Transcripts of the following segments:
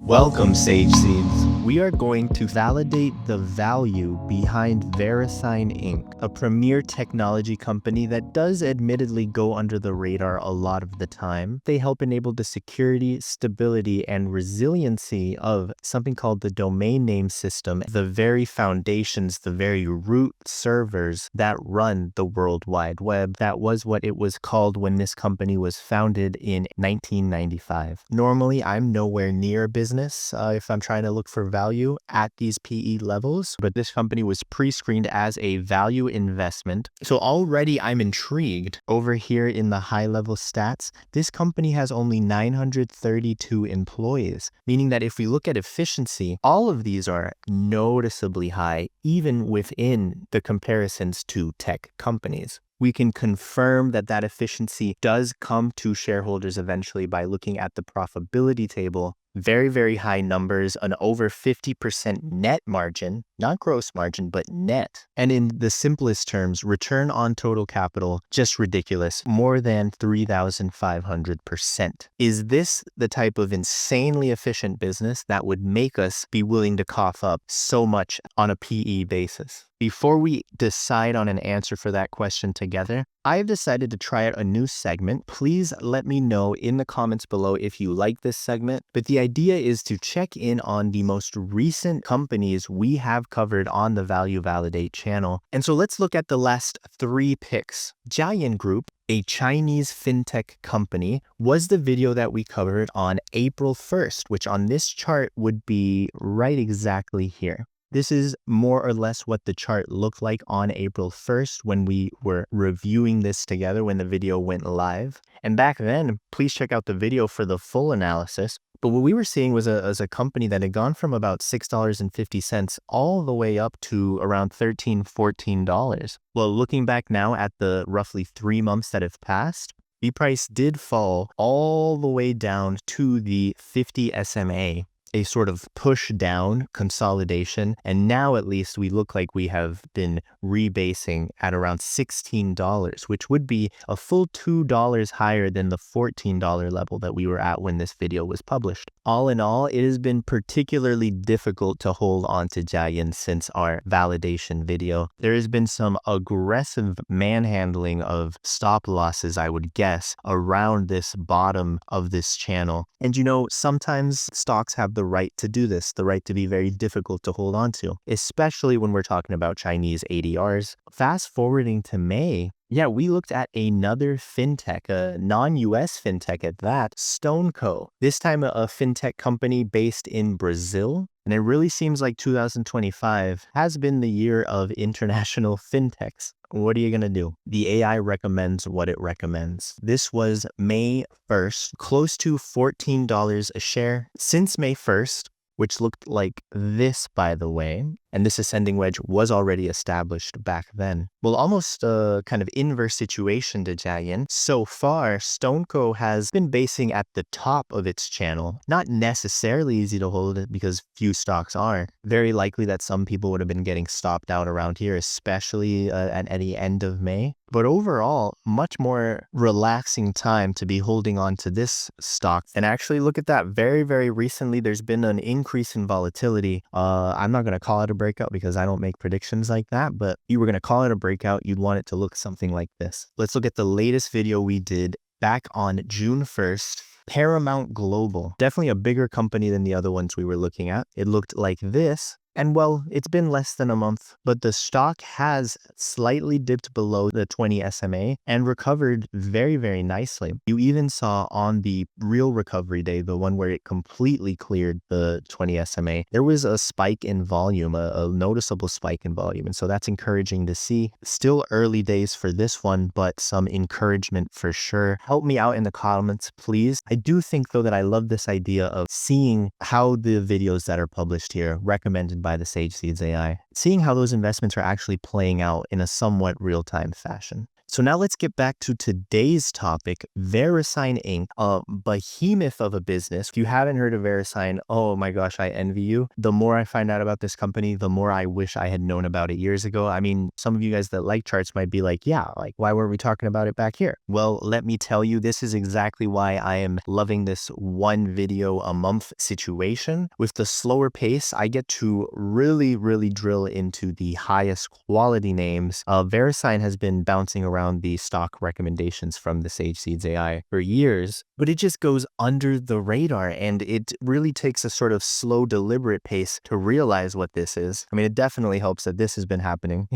Welcome, Sage Seeds. We are going to validate the value behind Verisign Inc., a premier technology company that does admittedly go under the radar a lot of the time. They help enable the security, stability, and resiliency of something called the domain name system, the very foundations, the very root servers that run the World Wide Web. That was what it was called when this company was founded in 1995. Normally, I'm nowhere near business if I'm trying to look for value at these PE levels, but this company was pre-screened as a value investment. So already I'm intrigued. Over here in the high level stats, this company has only 932 employees, meaning that if we look at efficiency, all of these are noticeably high, even within the comparisons to tech companies. We can confirm that that efficiency does come to shareholders eventually by looking at the profitability table. Very, very high numbers, an over 50% net margin, not gross margin, but net. And in the simplest terms, return on total capital, just ridiculous, more than 3,500%. Is this the type of insanely efficient business that would make us be willing to cough up so much on a PE basis? Before we decide on an answer for that question together, I've decided to try out a new segment. Please let me know in the comments below if you like this segment. But the idea is to check in on the most recent companies we have covered on the Value Validate channel. And so let's look at the last 3 picks. Jiayin Group, a Chinese fintech company, was the video that we covered on April 1st, which on this chart would be right exactly here. This is more or less what the chart looked like on April 1st when we were reviewing this together when the video went live. And back then, please check out the video for the full analysis. But what we were seeing was a company that had gone from about $6.50 all the way up to around $13, $14. Well, looking back now at the roughly 3 months that have passed, the price did fall all the way down to the 50 SMA. A sort of push down consolidation, and now at least we look like we have been rebasing at around $16, which would be a full $2 higher than the $14 level that we were at when this video was published. All in all, it has been particularly difficult to hold on to Jiayin since our validation video. There has been some aggressive manhandling of stop losses, I would guess, around this bottom of this channel. And you know, sometimes stocks have the right to do this, the right to be very difficult to hold on to, especially when we're talking about Chinese ADRs. Fast forwarding to May, we looked at another fintech, a non-US fintech at that, StoneCo. This time a fintech company based in Brazil. And it really seems like 2025 has been the year of international fintechs. What are you going to do? The AI recommends what it recommends. This was May 1st, close to $14 a share. Since May 1st, which looked like this, by the way, and this ascending wedge was already established back then. Well, almost a kind of inverse situation to Jiayin. So far, StoneCo has been basing at the top of its channel. Not necessarily easy to hold it because few stocks are. Very likely that some people would have been getting stopped out around here, especially at the end of May. But overall, much more relaxing time to be holding on to this stock. And actually, look at that. Very, very recently, there's been an increase in volatility. I'm not going to call it a breakout because I don't make predictions like that, but if you were going to call it a breakout, you'd want it to look something like this. Let's look at the latest video we did back on June 1st. Paramount Global, definitely a bigger company than the other ones we were looking at. It looked like this. And well, it's been less than a month, but the stock has slightly dipped below the 20 SMA and recovered very, very nicely. You even saw on the real recovery day, the one where it completely cleared the 20 SMA, there was a spike in volume, a noticeable spike in volume. And so that's encouraging to see. Still early days for this one, but some encouragement for sure. Help me out in the comments, please. I do think though that I love this idea of seeing how the videos that are published here recommended by the Sage Seeds AI, seeing how those investments are actually playing out in a somewhat real-time fashion. So now let's get back to today's topic, Verisign Inc., a behemoth of a business. If you haven't heard of Verisign, oh my gosh, I envy you. The more I find out about this company, the more I wish I had known about it years ago. I mean, some of you guys that like charts might be like, yeah, like why weren't we talking about it back here? Well, let me tell you, this is exactly why I am loving this one video a month situation. With the slower pace, I get to really drill into the highest quality names. Verisign has been bouncing around the stock recommendations from the Sage Seeds AI for years, but it just goes under the radar, and it really takes a sort of slow, deliberate pace to realize what this is. I mean, it definitely helps that this has been happening,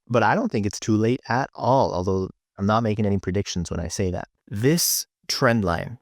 but I don't think it's too late at all, although I'm not making any predictions when I say that. This trend line,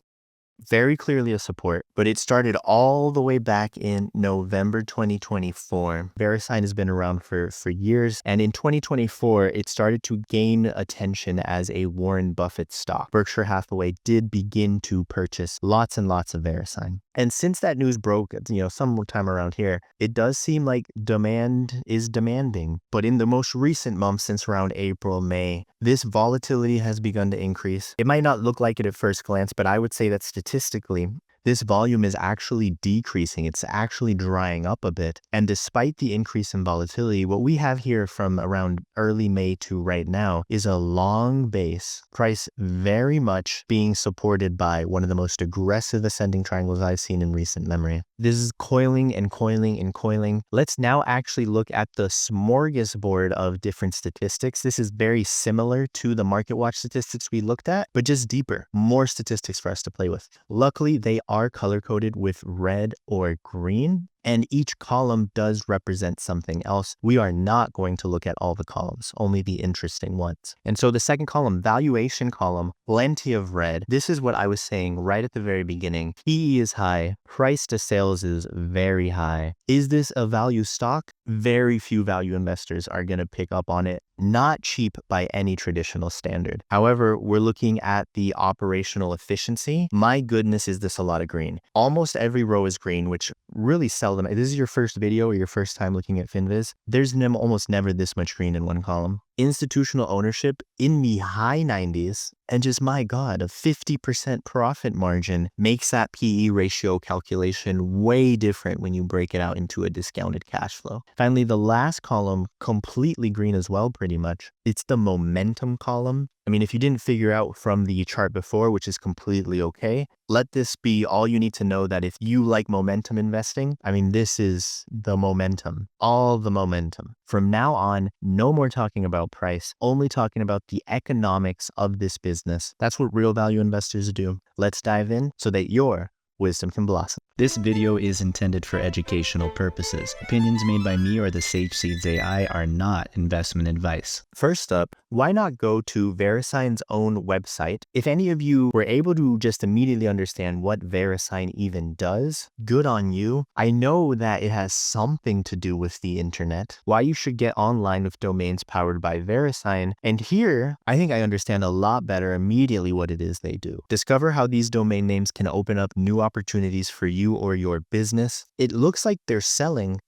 very clearly a support, but it started all the way back in November 2024. Verisign has been around for years, and in 2024, it started to gain attention as a Warren Buffett stock. Berkshire Hathaway did begin to purchase lots and lots of Verisign. And since that news broke, sometime around here, it does seem like demand is demanding. But in the most recent months, since around April, May, this volatility has begun to increase. It might not look like it at first glance, but I would say that statistically, this volume is actually decreasing. It's actually drying up a bit. And despite the increase in volatility, what we have here from around early May to right now is a long base, price very much being supported by one of the most aggressive ascending triangles I've seen in recent memory. This is coiling and coiling and coiling. Let's now actually look at the smorgasbord of different statistics. This is very similar to the market watch statistics we looked at, but just deeper, more statistics for us to play with. Luckily, they are color-coded with red or green, and each column does represent something else. We are not going to look at all the columns, only the interesting ones. And so the second column, valuation column, plenty of red. This is what I was saying right at the very beginning. PE is high, price to sales is very high. Is this a value stock? Very few value investors are going to pick up on it. Not cheap by any traditional standard. However, we're looking at the operational efficiency. My goodness, is this a lot of green. Almost every row is green, which really seldom. If this is your first video or your first time looking at FinViz, there's almost never this much green in one column. Institutional ownership in the high 90s, and just, my God, a 50% profit margin makes that PE ratio calculation way different when you break it out into a discounted cash flow. Finally, the last column, completely green as well, pretty much. It's the momentum column. I mean, if you didn't figure out from the chart before, which is completely okay, let this be all you need to know that if you like momentum investing, I mean, this is the momentum, all the momentum. From now on, no more talking about price, only talking about the economics of this business. That's what real value investors do. Let's dive in so that your wisdom can blossom. This video is intended for educational purposes. Opinions made by me or the Sage Seeds AI are not investment advice. First up, why not go to Verisign's own website? If any of you were able to just immediately understand what Verisign even does, good on you. I know that it has something to do with the internet, why you should get online with domains powered by Verisign. And here, I think I understand a lot better immediately what it is they do. Discover how these domain names can open up new opportunities for you or your business. It looks like they're selling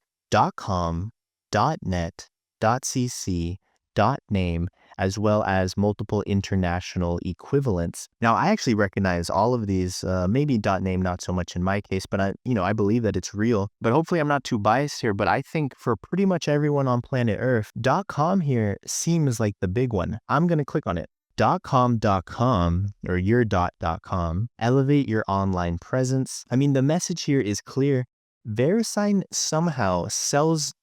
.com, .net, .cc, .name, as well as multiple international equivalents. Now, I actually recognize all of these, maybe .name not so much in my case, but I believe that it's real. But hopefully I'm not too biased here, but I think for pretty much everyone on planet Earth, .com here seems like the big one. I'm going to click on it. .com or your .com, elevate your online presence. I mean, the message here is clear. Verisign somehow sells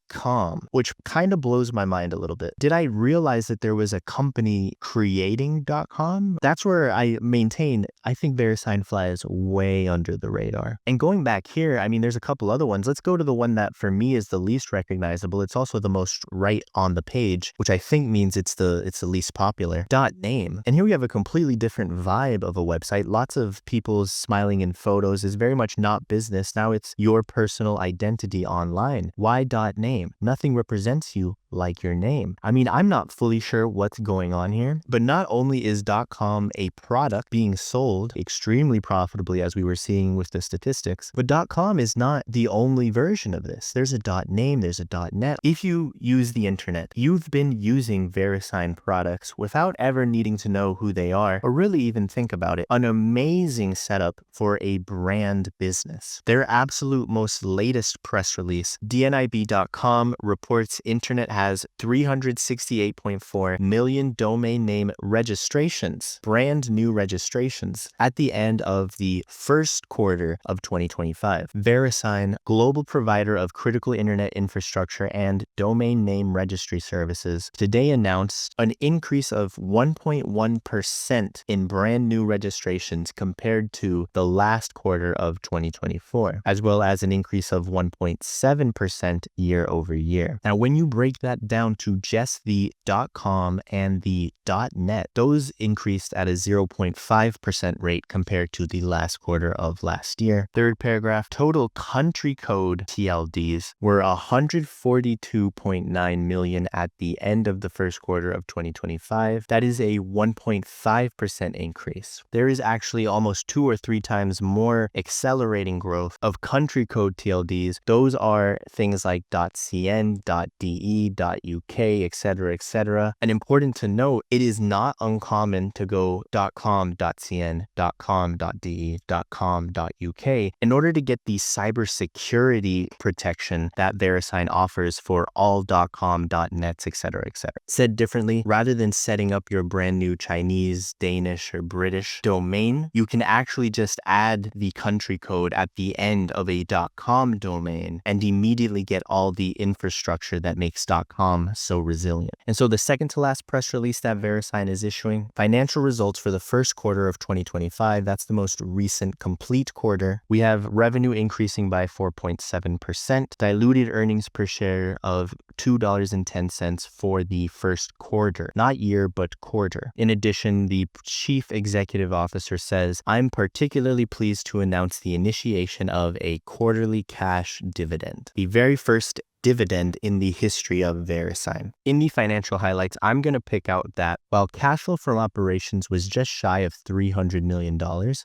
.com, which kind of blows my mind a little bit. Did I realize that there was a company creating .com? That's where I maintain, I think Verisign flies way under the radar. And going back here, I mean, there's a couple other ones. Let's go to the one that for me is the least recognizable. It's also the most right on the page, which I think means it's the least popular. .name. And here we have a completely different vibe of a website. Lots of people smiling in photos is very much not business. Now it's your personal identity online. Why .name? Nothing represents you like your name. I mean, I'm not fully sure what's going on here, but not only is .com a product being sold extremely profitably, as we were seeing with the statistics, but .com is not the only version of this. There's a .name, there's a .net. If you use the internet, you've been using Verisign products without ever needing to know who they are or really even think about it. An amazing setup for a brand business. Their absolute most latest press release, DNIB.com, reports internet has 368.4 million domain name registrations, brand new registrations, at the end of the first quarter of 2025. Verisign, global provider of critical internet infrastructure and domain name registry services, today announced an increase of 1.1% in brand new registrations compared to the last quarter of 2024, as well as an increase of 1.7% year over year. Now, when you break that down to just the .com and the .net, those increased at a 0.5% rate compared to the last quarter of last year. Third paragraph, total country code TLDs were 142.9 million at the end of the first quarter of 2025. That is a 1.5% increase. There is actually almost 2 or 3 times more accelerating growth of country code TLDs. Those are things like .cn, .de, .uk, etc., etc. And important to note, it is not uncommon to go .com, .cn, .com, .de, .com, .uk in order to get the cybersecurity protection that Verisign offers for all .com, .nets, etc., etc. Said differently, rather than setting up your brand new Chinese, Danish, or British domain, you can actually just add the country code at the end of a .com domain and immediately get all the infrastructure that makes .com so resilient. And so the second to last press release that Verisign is issuing, financial results for the first quarter of 2025, that's the most recent complete quarter. We have revenue increasing by 4.7%, diluted earnings per share of $2.10 for the first quarter, not year, but quarter. In addition, the chief executive officer says, I'm particularly pleased to announce the initiation of a quarterly cash dividend, the very first dividend in the history of Verisign. In the financial highlights, I'm going to pick out that while cash flow from operations was just shy of $300 million,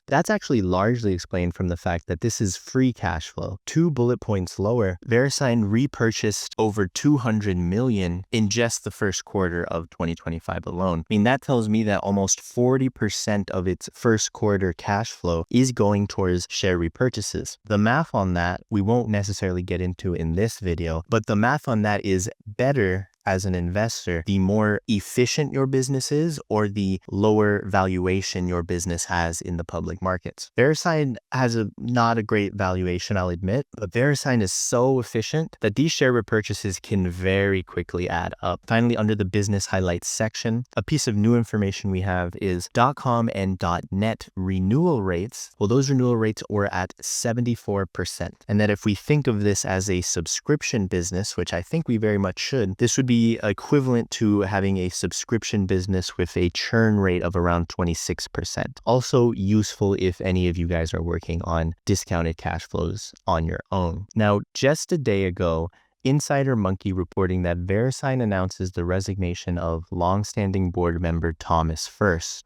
that's actually largely explained from the fact that this is free cash flow. 2 bullet points lower, Verisign repurchased over 200 million in just the first quarter of 2025 alone. I mean, that tells me that almost 40% of its first quarter cash flow is going towards share repurchases. The math on that, we won't necessarily get into in this video, but the math on that is better as an investor, the more efficient your business is or the lower valuation your business has in the public markets. Verisign has not a great valuation, I'll admit, but Verisign is so efficient that these share repurchases can very quickly add up. Finally, under the business highlights section, a piece of new information we have is .com and .net renewal rates. Well, those renewal rates were at 74%. And that if we think of this as a subscription business, which I think we very much should, this would be equivalent to having a subscription business with a churn rate of around 26%. Also useful if any of you guys are working on discounted cash flows on your own. Now, just a day ago, Insider Monkey reporting that Verisign announces the resignation of longstanding board member Thomas Frist.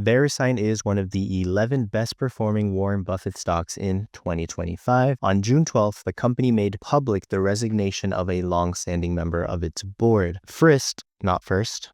Verisign is one of the 11 best performing Warren Buffett stocks in 2025. On June 12th, the company made public the resignation of a longstanding member of its board. Frist, not First,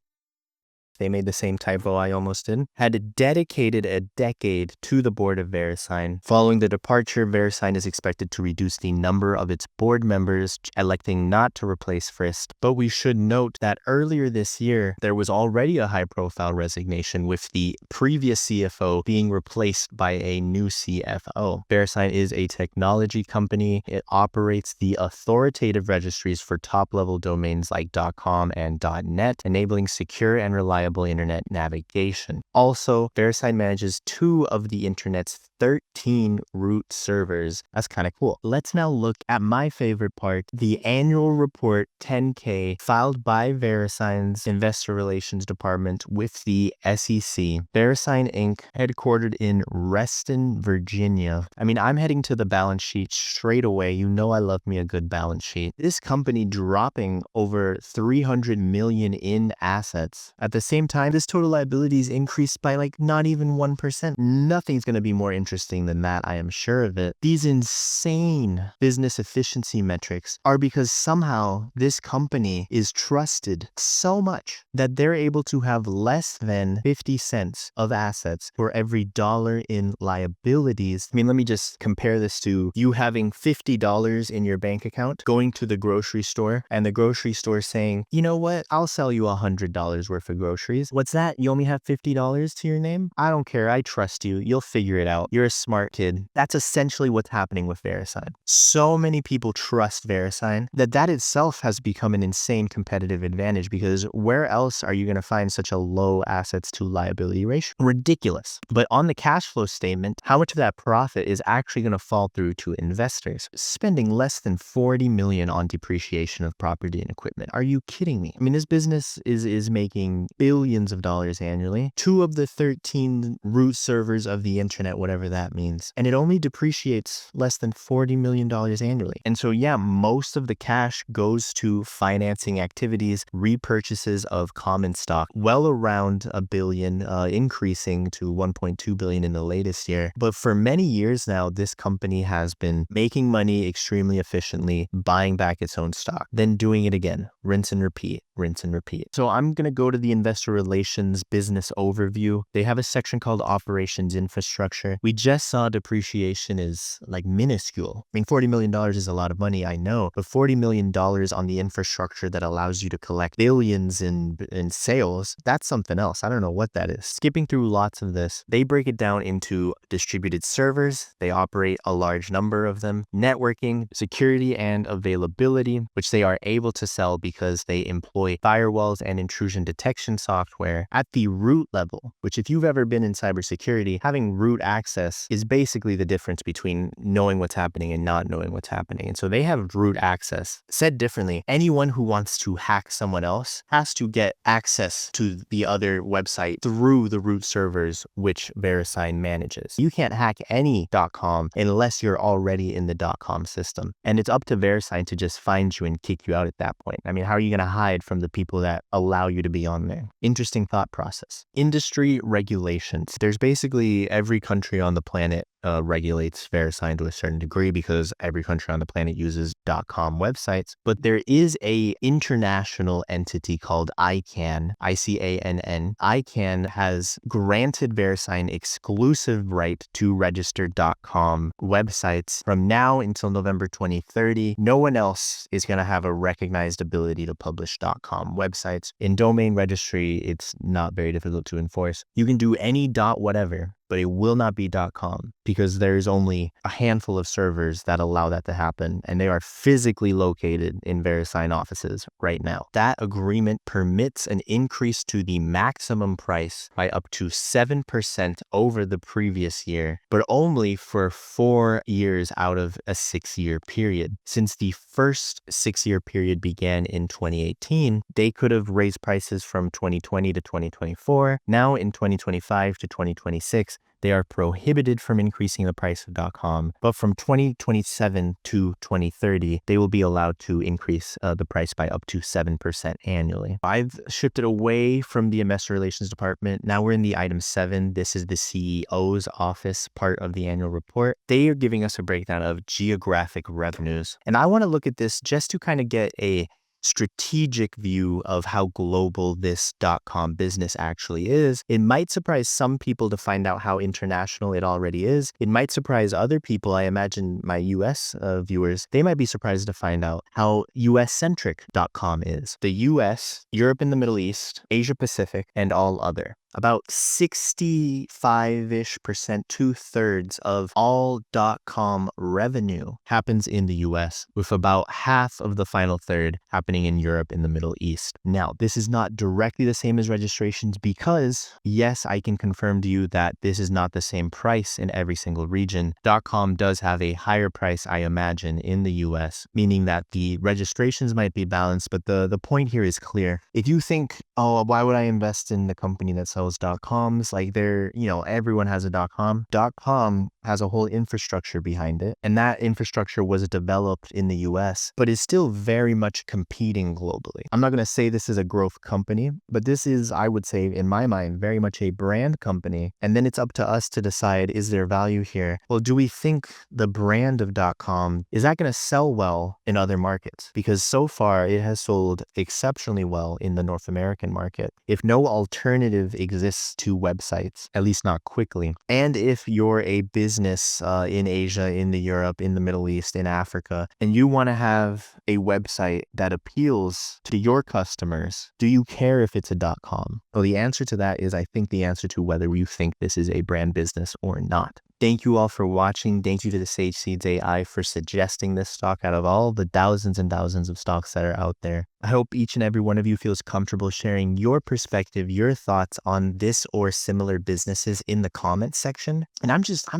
they made the same typo I almost did, had dedicated a decade to the board of Verisign. Following the departure, Verisign is expected to reduce the number of its board members, electing not to replace Frist. But we should note that earlier this year, there was already a high-profile resignation with the previous CFO being replaced by a new CFO. Verisign is a technology company. It operates the authoritative registries for top-level domains like .com and .net, enabling secure and reliable internet navigation. Also, Verisign manages 2 of the internet's 13 root servers. That's kind of cool. Let's now look at my favorite part, the annual report 10K filed by Verisign's investor relations department with the SEC. Verisign Inc., headquartered in Reston, Virginia. I mean, I'm heading to the balance sheet straight away. You know I love me a good balance sheet. This company dropping over 300 million in assets. At the same time, this total liabilities increased by like not even 1%. Nothing's going to be more interesting than that, I am sure of it. These insane business efficiency metrics are because somehow this company is trusted so much that they're able to have less than 50 cents of assets for every dollar in liabilities. I mean, let me just compare this to you having $50 in your bank account, going to the grocery store, and the grocery store saying, you know what, I'll sell you $100 worth of groceries. What's that? You only have $50 to your name? I don't care. I trust you. You'll figure it out. You're a smart kid. That's essentially what's happening with Verisign. So many people trust Verisign that itself has become an insane competitive advantage, because where else are you going to find such a low assets to liability ratio? Ridiculous. But on the cash flow statement, how much of that profit is actually going to fall through to investors? Spending less than 40 million on depreciation of property and equipment. Are you kidding me? I mean, this business is making billions of dollars annually. 2 of the 13 root servers of the internet, whatever that means. And it only depreciates less than $40 million annually. And so yeah, most of the cash goes to financing activities, repurchases of common stock, well around $1 billion, increasing to 1.2 billion in the latest year. But for many years now, this company has been making money extremely efficiently, buying back its own stock, then doing it again, rinse and repeat, rinse and repeat. So I'm going to go to the investor relations business overview. They have a section called operations infrastructure. We just saw depreciation is like minuscule. I mean, $40 million is a lot of money, I know, but $40 million on the infrastructure that allows you to collect billions in sales, that's something else. I don't know what that is. Skipping through lots of this, they break it down into distributed servers. They operate a large number of them, networking, security, and availability, which they are able to sell because they employ firewalls and intrusion detection software at the root level, which if you've ever been in cybersecurity, having root access is basically the difference between knowing what's happening and not knowing what's happening. And so they have root access. Said differently, anyone who wants to hack someone else has to get access to the other website through the root servers, which Verisign manages. You can't hack any .com unless you're already in the .com system. And it's up to Verisign to just find you and kick you out at that point. I mean, how are you going to hide from the people that allow you to be on there? Interesting thought process. Industry regulations. There's basically every country on the planet regulates Verisign to a certain degree because every country on the planet uses .com websites. But there is a international entity called ICANN, ICANN. ICANN has granted Verisign exclusive right to register .com websites from now until November 2030. No one else is going to have a recognized ability to publish .com websites. In domain registry, it's not very difficult to enforce. You can do any .whatever, but it will not be .com because there's only a handful of servers that allow that to happen, and they are physically located in Verisign offices right now. That agreement permits an increase to the maximum price by up to 7% over the previous year, but only for 4 years out of a 6-year period. Since the first 6-year period began in 2018, they could have raised prices from 2020 to 2024. Now in 2025 to 2026, they are prohibited from increasing the price of .com, but from 2027 to 2030, they will be allowed to increase the price by up to 7% annually. I've shifted away from the investor relations department. Now we're in the item 7. This is the CEO's office part of the annual report. They are giving us a breakdown of geographic revenues. And I want to look at this just to kind of get a strategic view of how global this .com business actually is. It might surprise some people to find out how international it already is. It might surprise other people. I imagine my US viewers, they might be surprised to find out how US-centric .com is. The US, Europe and the Middle East, Asia Pacific, and all other. About 65-ish%, 2/3 of all .com revenue happens in the US, with about half of the final third happening happening in Europe, in the Middle East. Now, this is not directly the same as registrations because, yes, I can confirm to you that this is not the same price in every single region. .com does have a higher price, I imagine, in the US, meaning that the registrations might be balanced, but the point here is clear. If you think, oh, why would I invest in the company that sells .coms? Like everyone has a .com. .com has a whole infrastructure behind it, and that infrastructure was developed in the US, but is still very much competing globally. I'm not going to say this is a growth company, but this is, I would say, in my mind, very much a brand company. And then it's up to us to decide, is there value here? Well, do we think the brand of .com, is that going to sell well in other markets? Because so far it has sold exceptionally well in the North American market. If no alternative exists to websites, at least not quickly, and if you're a business in Asia, in the Europe, in the Middle East, in Africa, and you want to have a website that appeals to your customers, do you care if it's a .com? Well, the answer to that is, I think, the answer to whether you think this is a brand business or not. Thank you all for watching. Thank you to the Sage Seeds AI for suggesting this stock out of all the thousands and thousands of stocks that are out there. I hope each and every one of you feels comfortable sharing your perspective, your thoughts on this or similar businesses in the comments section. And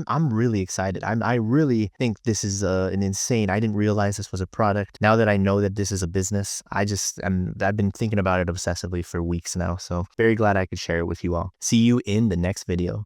I'm really excited. I really think this is an insane. I didn't realize this was a product. Now that I know that this is a business, I've been thinking about it obsessively for weeks now. So very glad I could share it with you all. See you in the next video.